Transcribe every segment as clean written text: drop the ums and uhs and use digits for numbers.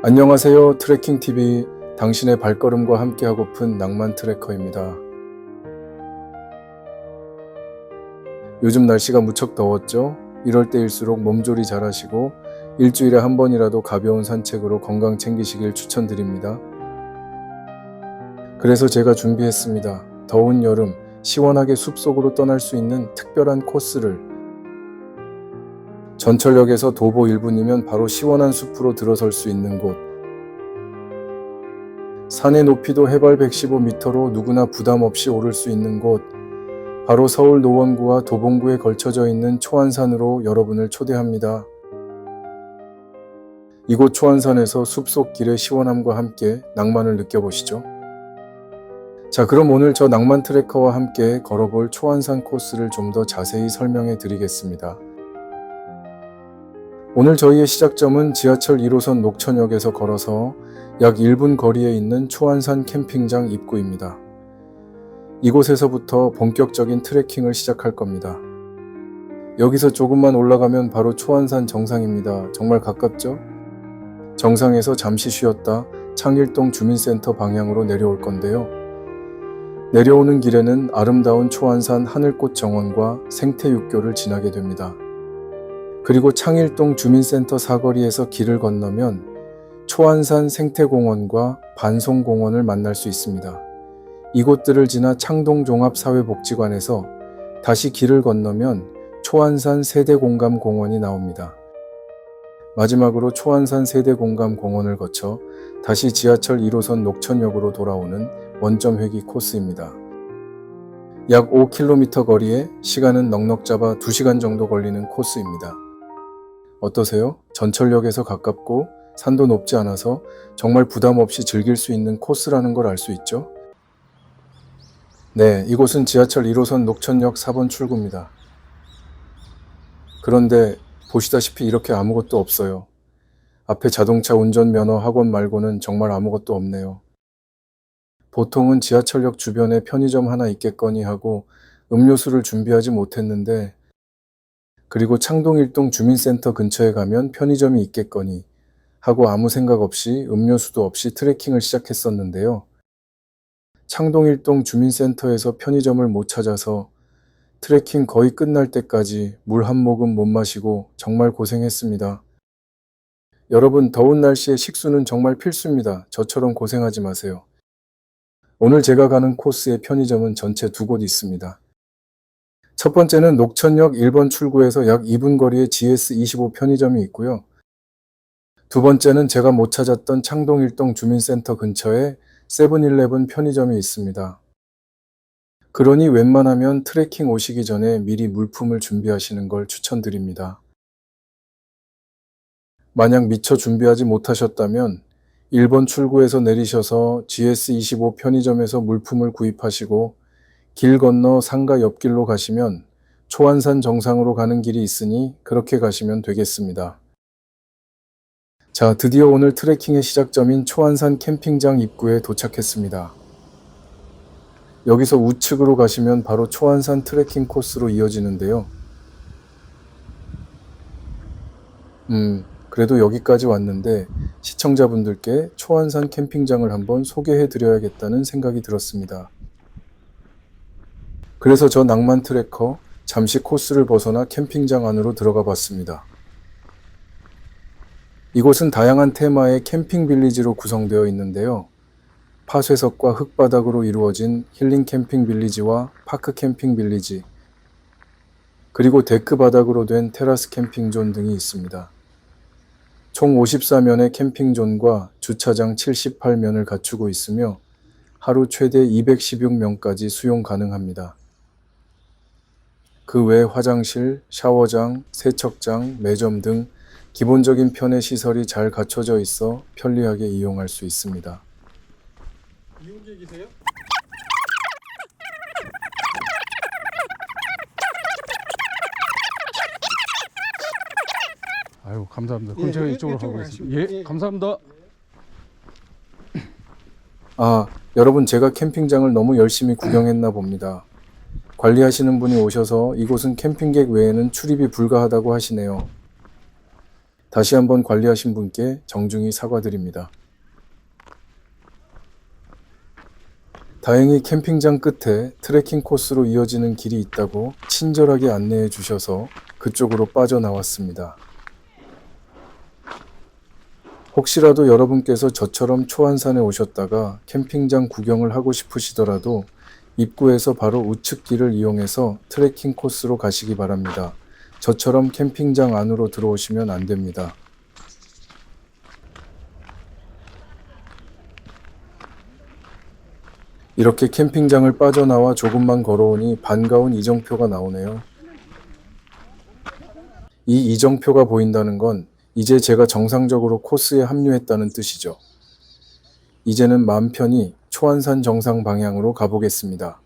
안녕하세요. 트레킹TV 당신의 발걸음과 함께하고픈 낭만 트래커입니다. 요즘 날씨가 무척 더웠죠? 이럴 때일수록 몸조리 잘하시고 일주일에 한 번이라도 가벼운 산책으로 건강 챙기시길 추천드립니다. 그래서 제가 준비했습니다. 더운 여름 시원하게 숲속으로 떠날 수 있는 특별한 코스를. 전철역에서 도보 1분이면 바로 시원한 숲으로 들어설 수 있는 곳. 산의 높이도 해발 115m로 누구나 부담 없이 오를 수 있는 곳. 바로 서울 노원구와 도봉구에 걸쳐져 있는 초안산으로 여러분을 초대합니다. 이곳 초안산에서 숲속 길의 시원함과 함께 낭만을 느껴보시죠. 자, 그럼 오늘 저 낭만 트래커와 함께 걸어볼 초안산 코스를 좀 더 자세히 설명해 드리겠습니다. 오늘 저희의 시작점은 지하철 1호선 녹천역에서 걸어서 약 1분 거리에 있는 초안산 캠핑장 입구입니다. 이곳에서부터 본격적인 트레킹을 시작할 겁니다. 여기서 조금만 올라가면 바로 초안산 정상입니다. 정말 가깝죠? 정상에서 잠시 쉬었다 창일동 주민센터 방향으로 내려올 건데요. 내려오는 길에는 아름다운 초안산 하늘꽃 정원과 생태육교를 지나게 됩니다. 그리고 창일동 주민센터 사거리에서 길을 건너면 초안산 생태공원과 반송공원을 만날 수 있습니다. 이곳들을 지나 창동종합사회복지관에서 다시 길을 건너면 초안산 세대공감공원이 나옵니다. 마지막으로 초안산 세대공감공원을 거쳐 다시 지하철 1호선 녹천역으로 돌아오는 원점 회귀 코스입니다. 약 5km 거리에 시간은 넉넉 잡아 2시간 정도 걸리는 코스입니다. 어떠세요? 전철역에서 가깝고 산도 높지 않아서 정말 부담 없이 즐길 수 있는 코스라는 걸 알 수 있죠? 네, 이곳은 지하철 1호선 녹천역 4번 출구입니다. 그런데 보시다시피 이렇게 아무것도 없어요. 앞에 자동차 운전면허 학원 말고는 정말 아무것도 없네요. 보통은 지하철역 주변에 편의점 하나 있겠거니 하고 음료수를 준비하지 못했는데, 그리고 창동일동 주민센터 근처에 가면 편의점이 있겠거니 하고 아무 생각 없이 음료수도 없이 트레킹을 시작했었는데요. 창동일동 주민센터에서 편의점을 못 찾아서 트레킹 거의 끝날 때까지 물 한 모금 못 마시고 정말 고생했습니다. 여러분, 더운 날씨에 식수는 정말 필수입니다. 저처럼 고생하지 마세요. 오늘 제가 가는 코스의 편의점은 전체 2곳 있습니다. 첫 번째는 녹천역 1번 출구에서 약 2분 거리에 GS25 편의점이 있고요. 두 번째는 제가 못 찾았던 창동일동 주민센터 근처에 세븐일레븐 편의점이 있습니다. 그러니 웬만하면 트레킹 오시기 전에 미리 물품을 준비하시는 걸 추천드립니다. 만약 미처 준비하지 못하셨다면 1번 출구에서 내리셔서 GS25 편의점에서 물품을 구입하시고 길 건너 상가 옆길로 가시면 초안산 정상으로 가는 길이 있으니 그렇게 가시면 되겠습니다. 자, 드디어 오늘 트레킹의 시작점인 초안산 캠핑장 입구에 도착했습니다. 여기서 우측으로 가시면 바로 초안산 트레킹 코스로 이어지는데요. 그래도 여기까지 왔는데 시청자분들께 초안산 캠핑장을 한번 소개해 드려야겠다는 생각이 들었습니다. 그래서 저 낭만 트래커 잠시 코스를 벗어나 캠핑장 안으로 들어가 봤습니다. 이곳은 다양한 테마의 캠핑 빌리지로 구성되어 있는데요. 파쇄석과 흙바닥으로 이루어진 힐링 캠핑 빌리지와 파크 캠핑 빌리지, 그리고 데크 바닥으로 된 테라스 캠핑존 등이 있습니다. 총 54면의 캠핑존과 주차장 78면을 갖추고 있으며 하루 최대 216명까지 수용 가능합니다. 그 외 화장실, 샤워장, 세척장, 매점 등 기본적인 편의 시설이 잘 갖춰져 있어 편리하게 이용할 수 있습니다. 이용객이세요? 아유, 감사합니다. 그럼 제가 이쪽으로 가보겠습니다. 예, 감사합니다. 아, 여러분, 제가 캠핑장을 너무 열심히 구경했나 봅니다. 관리하시는 분이 오셔서 이곳은 캠핑객 외에는 출입이 불가하다고 하시네요. 다시 한번 관리하신 분께 정중히 사과드립니다. 다행히 캠핑장 끝에 트레킹 코스로 이어지는 길이 있다고 친절하게 안내해 주셔서 그쪽으로 빠져나왔습니다. 혹시라도 여러분께서 저처럼 초안산에 오셨다가 캠핑장 구경을 하고 싶으시더라도 입구에서 바로 우측 길을 이용해서 트레킹 코스로 가시기 바랍니다. 저처럼 캠핑장 안으로 들어오시면 안 됩니다. 이렇게 캠핑장을 빠져나와 조금만 걸어오니 반가운 이정표가 나오네요. 이 이정표가 보인다는 건 이제 제가 정상적으로 코스에 합류했다는 뜻이죠. 이제는 마음 편히 초안산 정상 방향으로 가보겠습니다.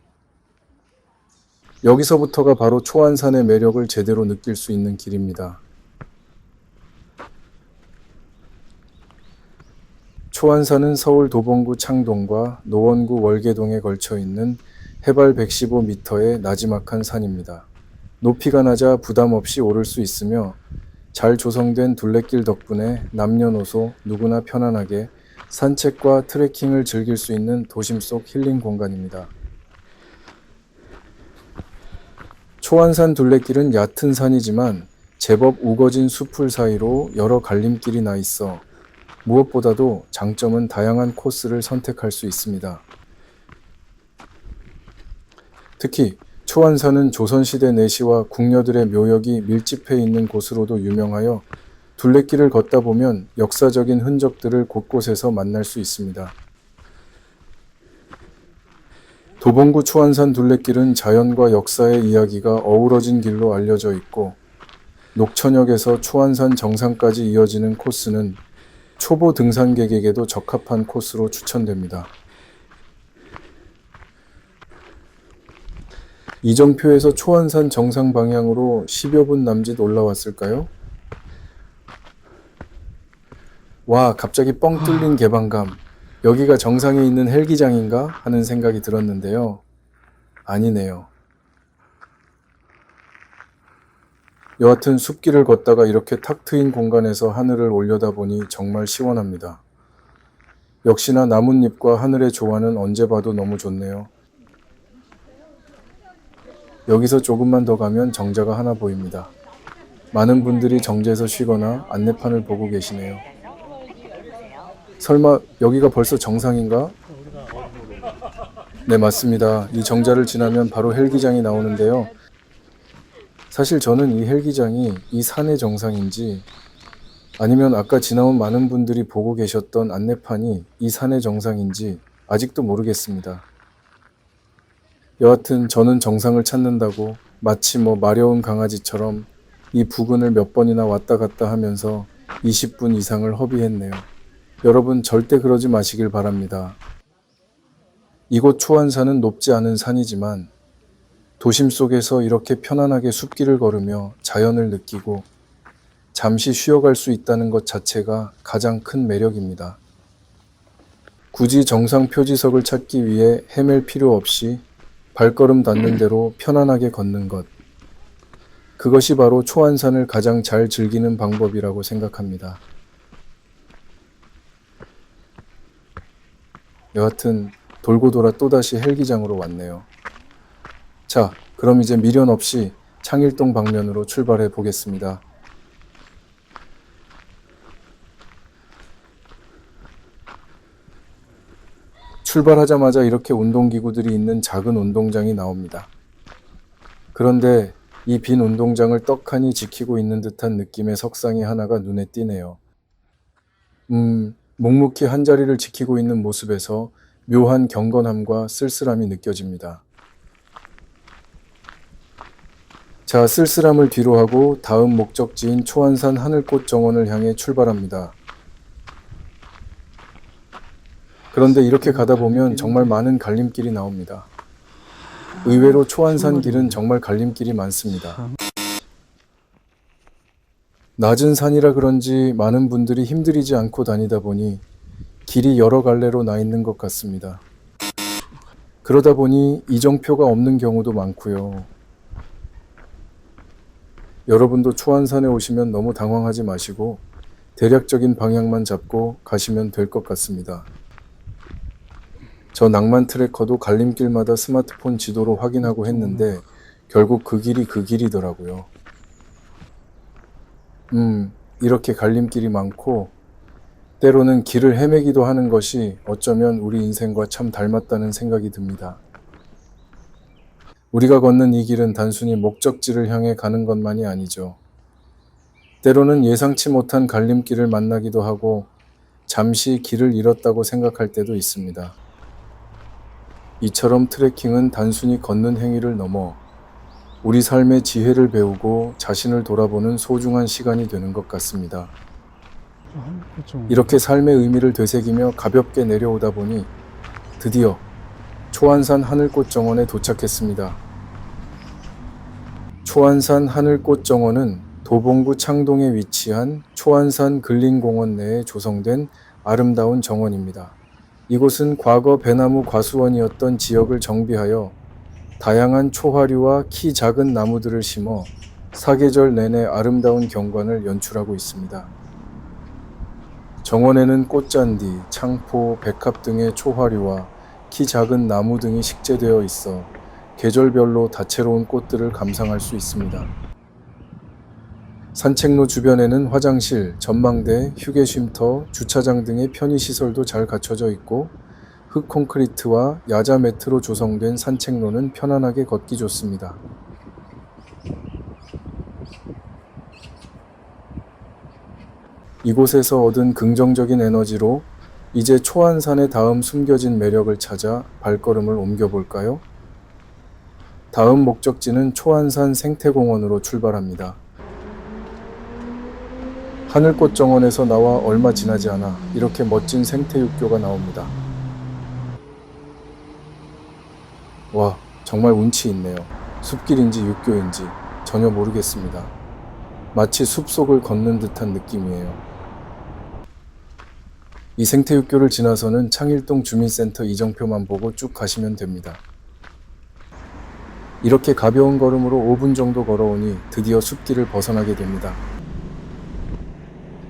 여기서부터가 바로 초안산의 매력을 제대로 느낄 수 있는 길입니다. 초안산은 서울 도봉구 창동과 노원구 월계동에 걸쳐 있는 해발 115m의 나지막한 산입니다. 높이가 낮아 부담 없이 오를 수 있으며 잘 조성된 둘레길 덕분에 남녀노소 누구나 편안하게 산책과 트레킹을 즐길 수 있는 도심 속 힐링 공간입니다. 초안산 둘레길은 얕은 산이지만 제법 우거진 숲풀 사이로 여러 갈림길이 나 있어 무엇보다도 장점은 다양한 코스를 선택할 수 있습니다. 특히 초안산은 조선시대 내시와 궁녀들의 묘역이 밀집해 있는 곳으로도 유명하여 둘레길을 걷다 보면 역사적인 흔적들을 곳곳에서 만날 수 있습니다. 도봉구 초안산 둘레길은 자연과 역사의 이야기가 어우러진 길로 알려져 있고 녹천역에서 초안산 정상까지 이어지는 코스는 초보 등산객에게도 적합한 코스로 추천됩니다. 이정표에서 초안산 정상 방향으로 10여 분 남짓 올라왔을까요? 와, 갑자기 뻥 뚫린 개방감. 여기가 정상에 있는 헬기장인가 하는 생각이 들었는데요. 아니네요. 여하튼 숲길을 걷다가 이렇게 탁 트인 공간에서 하늘을 올려다보니 정말 시원합니다. 역시나 나뭇잎과 하늘의 조화는 언제 봐도 너무 좋네요. 여기서 조금만 더 가면 정자가 하나 보입니다. 많은 분들이 정자에서 쉬거나 안내판을 보고 계시네요. 설마 여기가 벌써 정상인가? 네, 맞습니다. 이 정자를 지나면 바로 헬기장이 나오는데요. 사실 저는 이 헬기장이 이 산의 정상인지 아니면 아까 지나온 많은 분들이 보고 계셨던 안내판이 이 산의 정상인지 아직도 모르겠습니다. 여하튼 저는 정상을 찾는다고 마치 마려운 강아지처럼 이 부근을 몇 번이나 왔다 갔다 하면서 20분 이상을 허비했네요. 여러분 절대 그러지 마시길 바랍니다. 이곳 초안산은 높지 않은 산이지만 도심 속에서 이렇게 편안하게 숲길을 걸으며 자연을 느끼고 잠시 쉬어갈 수 있다는 것 자체가 가장 큰 매력입니다. 굳이 정상 표지석을 찾기 위해 헤맬 필요 없이 발걸음 닿는 대로 편안하게 걷는 것. 그것이 바로 초안산을 가장 잘 즐기는 방법이라고 생각합니다. 여하튼 돌고 돌아 또다시 헬기장으로 왔네요. 자, 그럼 이제 미련 없이 창일동 방면으로 출발해 보겠습니다. 출발하자마자 이렇게 운동기구들이 있는 작은 운동장이 나옵니다. 그런데 이 빈 운동장을 떡하니 지키고 있는 듯한 느낌의 석상이 하나가 눈에 띄네요. 묵묵히 한자리를 지키고 있는 모습에서 묘한 경건함과 쓸쓸함이 느껴집니다. 자, 쓸쓸함을 뒤로 하고 다음 목적지인 초안산 하늘꽃 정원을 향해 출발합니다. 그런데 이렇게 가다 보면 정말 많은 갈림길이 나옵니다. 의외로 초안산 길은 정말 갈림길이 많습니다. 낮은 산이라 그런지 많은 분들이 힘들이지 않고 다니다 보니 길이 여러 갈래로 나 있는 것 같습니다. 그러다 보니 이정표가 없는 경우도 많고요. 여러분도 초안산에 오시면 너무 당황하지 마시고 대략적인 방향만 잡고 가시면 될 것 같습니다. 저 낭만 트래커도 갈림길마다 스마트폰 지도로 확인하고 했는데 결국 그 길이더라고요. 이렇게 갈림길이 많고 때로는 길을 헤매기도 하는 것이 어쩌면 우리 인생과 참 닮았다는 생각이 듭니다. 우리가 걷는 이 길은 단순히 목적지를 향해 가는 것만이 아니죠. 때로는 예상치 못한 갈림길을 만나기도 하고 잠시 길을 잃었다고 생각할 때도 있습니다. 이처럼 트레킹은 단순히 걷는 행위를 넘어 우리 삶의 지혜를 배우고 자신을 돌아보는 소중한 시간이 되는 것 같습니다. 이렇게 삶의 의미를 되새기며 가볍게 내려오다 보니 드디어 초안산 하늘꽃 정원에 도착했습니다. 초안산 하늘꽃 정원은 도봉구 창동에 위치한 초안산 근린공원 내에 조성된 아름다운 정원입니다. 이곳은 과거 배나무 과수원이었던 지역을 정비하여 다양한 초화류와 키 작은 나무들을 심어 사계절 내내 아름다운 경관을 연출하고 있습니다. 정원에는 꽃잔디, 창포, 백합 등의 초화류와 키 작은 나무 등이 식재되어 있어 계절별로 다채로운 꽃들을 감상할 수 있습니다. 산책로 주변에는 화장실, 전망대, 휴게쉼터, 주차장 등의 편의시설도 잘 갖춰져 있고 흙 콘크리트와 야자 매트로 조성된 산책로는 편안하게 걷기 좋습니다. 이곳에서 얻은 긍정적인 에너지로 이제 초안산의 다음 숨겨진 매력을 찾아 발걸음을 옮겨볼까요? 다음 목적지는 초안산 생태공원으로 출발합니다. 하늘꽃 정원에서 나와 얼마 지나지 않아 이렇게 멋진 생태육교가 나옵니다. 와, 정말 운치 있네요. 숲길인지 육교인지 전혀 모르겠습니다. 마치 숲속을 걷는 듯한 느낌이에요. 이 생태육교를 지나서는 창일동 주민센터 이정표만 보고 쭉 가시면 됩니다. 이렇게 가벼운 걸음으로 5분 정도 걸어오니 드디어 숲길을 벗어나게 됩니다.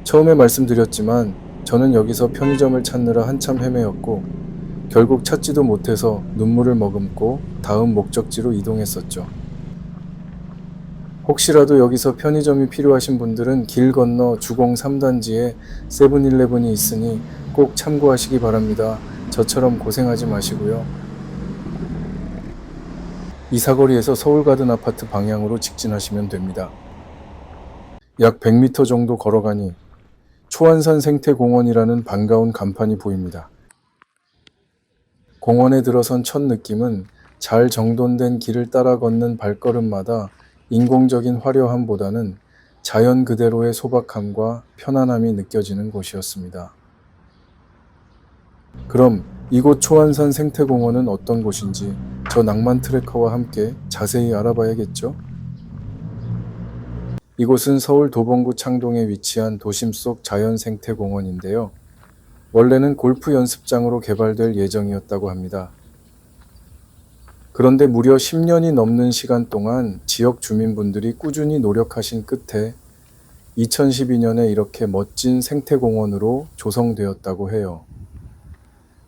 처음에 말씀드렸지만 저는 여기서 편의점을 찾느라 한참 헤매었고 결국 찾지도 못해서 눈물을 머금고 다음 목적지로 이동했었죠. 혹시라도 여기서 편의점이 필요하신 분들은 길 건너 주공 3단지에 세븐일레븐이 있으니 꼭 참고하시기 바랍니다. 저처럼 고생하지 마시고요. 이 사거리에서 서울가든 아파트 방향으로 직진하시면 됩니다. 약 100m 정도 걸어가니 초안산 생태공원이라는 반가운 간판이 보입니다. 공원에 들어선 첫 느낌은 잘 정돈된 길을 따라 걷는 발걸음마다 인공적인 화려함보다는 자연 그대로의 소박함과 편안함이 느껴지는 곳이었습니다. 그럼 이곳 초안산 생태공원은 어떤 곳인지 저 낭만 트래커와 함께 자세히 알아봐야겠죠? 이곳은 서울 도봉구 창동에 위치한 도심 속 자연생태공원인데요. 원래는 골프 연습장으로 개발될 예정이었다고 합니다. 그런데 무려 10년이 넘는 시간 동안 지역 주민분들이 꾸준히 노력하신 끝에 2012년에 이렇게 멋진 생태공원으로 조성되었다고 해요.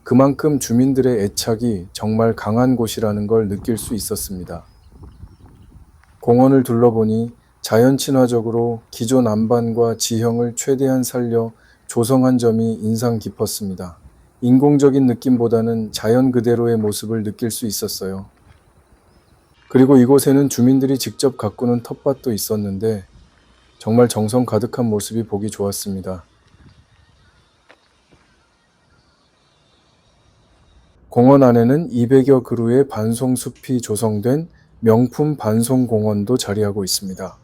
그만큼 주민들의 애착이 정말 강한 곳이라는 걸 느낄 수 있었습니다. 공원을 둘러보니 자연 친화적으로 기존 안반과 지형을 최대한 살려 조성한 점이 인상 깊었습니다. 인공적인 느낌보다는 자연 그대로의 모습을 느낄 수 있었어요. 그리고 이곳에는 주민들이 직접 가꾸는 텃밭도 있었는데 정말 정성 가득한 모습이 보기 좋았습니다. 공원 안에는 200여 그루의 반송숲이 조성된 명품 반송공원도 자리하고 있습니다.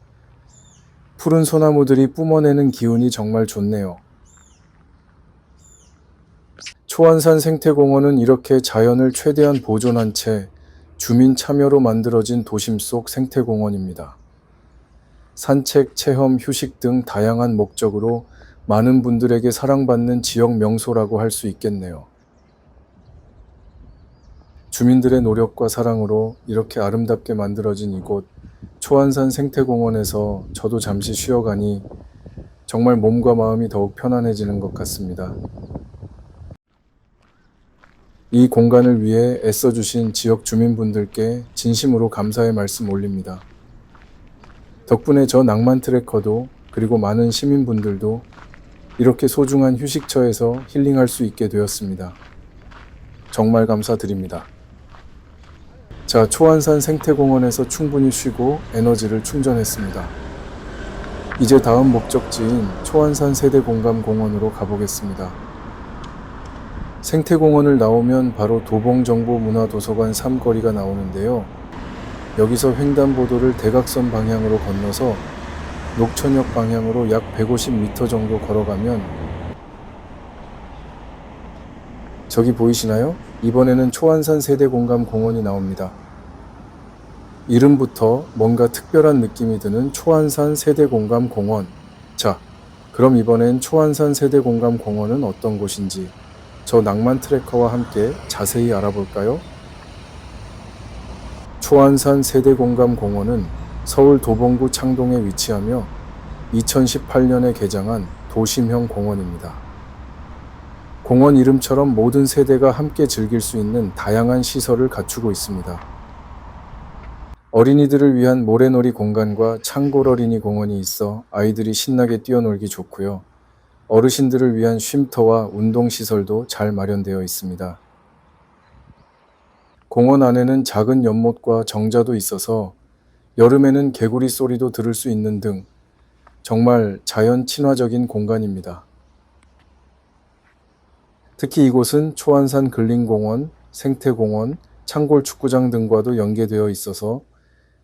푸른 소나무들이 뿜어내는 기운이 정말 좋네요. 초안산 생태공원은 이렇게 자연을 최대한 보존한 채 주민 참여로 만들어진 도심 속 생태공원입니다. 산책, 체험, 휴식 등 다양한 목적으로 많은 분들에게 사랑받는 지역 명소라고 할 수 있겠네요. 주민들의 노력과 사랑으로 이렇게 아름답게 만들어진 이곳 초안산 생태공원에서 저도 잠시 쉬어가니 정말 몸과 마음이 더욱 편안해지는 것 같습니다. 이 공간을 위해 애써주신 지역 주민분들께 진심으로 감사의 말씀 올립니다. 덕분에 저 낭만 트래커도 그리고 많은 시민분들도 이렇게 소중한 휴식처에서 힐링할 수 있게 되었습니다. 정말 감사드립니다. 자, 초안산 생태공원에서 충분히 쉬고 에너지를 충전했습니다. 이제 다음 목적지인 초안산 세대공감공원으로 가보겠습니다. 생태공원을 나오면 바로 도봉정보문화도서관 3거리가 나오는데요. 여기서 횡단보도를 대각선 방향으로 건너서 녹천역 방향으로 약 150m 정도 걸어가면 저기 보이시나요? 이번에는 초안산 세대공감공원이 나옵니다. 이름부터 뭔가 특별한 느낌이 드는 초안산 세대공감공원. 자, 그럼 이번엔 초안산 세대공감공원은 어떤 곳인지 저 낭만 트래커와 함께 자세히 알아볼까요? 초안산 세대공감공원은 서울 도봉구 창동에 위치하며 2018년에 개장한 도심형 공원입니다. 공원 이름처럼 모든 세대가 함께 즐길 수 있는 다양한 시설을 갖추고 있습니다. 어린이들을 위한 모래놀이 공간과 창골 어린이 공원이 있어 아이들이 신나게 뛰어놀기 좋고요. 어르신들을 위한 쉼터와 운동시설도 잘 마련되어 있습니다. 공원 안에는 작은 연못과 정자도 있어서 여름에는 개구리 소리도 들을 수 있는 등 정말 자연 친화적인 공간입니다. 특히 이곳은 초안산 근린공원, 생태공원, 창골 축구장 등과도 연계되어 있어서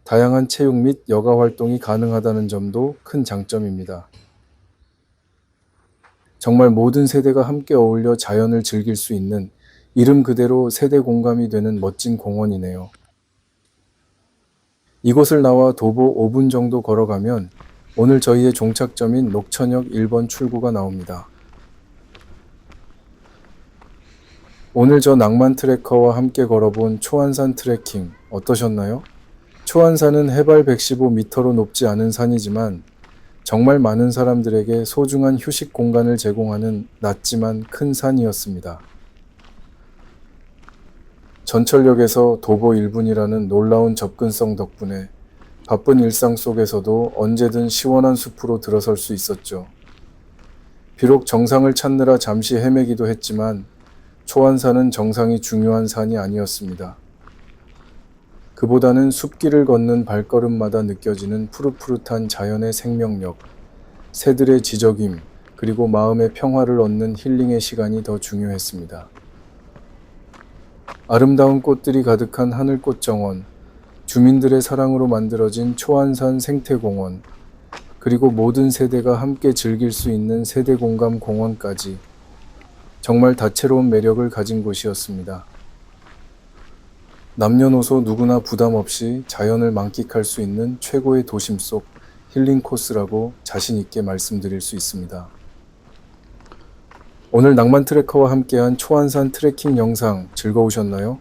다양한 체육 및 여가 활동이 가능하다는 점도 큰 장점입니다. 정말 모든 세대가 함께 어울려 자연을 즐길 수 있는 이름 그대로 세대 공감이 되는 멋진 공원이네요. 이곳을 나와 도보 5분 정도 걸어가면 오늘 저희의 종착점인 녹천역 1번 출구가 나옵니다. 오늘 저 낭만 트래커와 함께 걸어본 초안산 트레킹 어떠셨나요? 초안산은 해발 115m로 높지 않은 산이지만 정말 많은 사람들에게 소중한 휴식 공간을 제공하는 낮지만 큰 산이었습니다. 전철역에서 도보 1분이라는 놀라운 접근성 덕분에 바쁜 일상 속에서도 언제든 시원한 숲으로 들어설 수 있었죠. 비록 정상을 찾느라 잠시 헤매기도 했지만 초안산은 정상이 중요한 산이 아니었습니다. 그보다는 숲길을 걷는 발걸음마다 느껴지는 푸릇푸릇한 자연의 생명력, 새들의 지저귐, 그리고 마음의 평화를 얻는 힐링의 시간이 더 중요했습니다. 아름다운 꽃들이 가득한 하늘꽃정원, 주민들의 사랑으로 만들어진 초안산 생태공원, 그리고 모든 세대가 함께 즐길 수 있는 세대공감 공원까지 정말 다채로운 매력을 가진 곳이었습니다. 남녀노소 누구나 부담 없이 자연을 만끽할 수 있는 최고의 도심 속 힐링 코스라고 자신 있게 말씀드릴 수 있습니다. 오늘 낭만 트래커와 함께한 초안산 트레킹 영상 즐거우셨나요?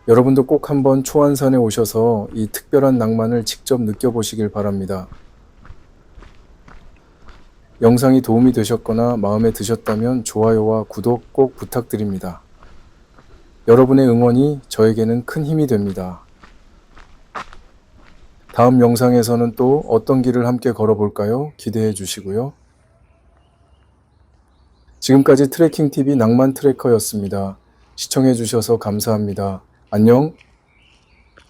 여러분도 꼭 한번 초안산에 오셔서 이 특별한 낭만을 직접 느껴보시길 바랍니다. 영상이 도움이 되셨거나 마음에 드셨다면 좋아요와 구독 꼭 부탁드립니다. 여러분의 응원이 저에게는 큰 힘이 됩니다. 다음 영상에서는 또 어떤 길을 함께 걸어볼까요? 기대해 주시고요. 지금까지 트래킹TV 낭만 트래커였습니다. 시청해 주셔서 감사합니다. 안녕.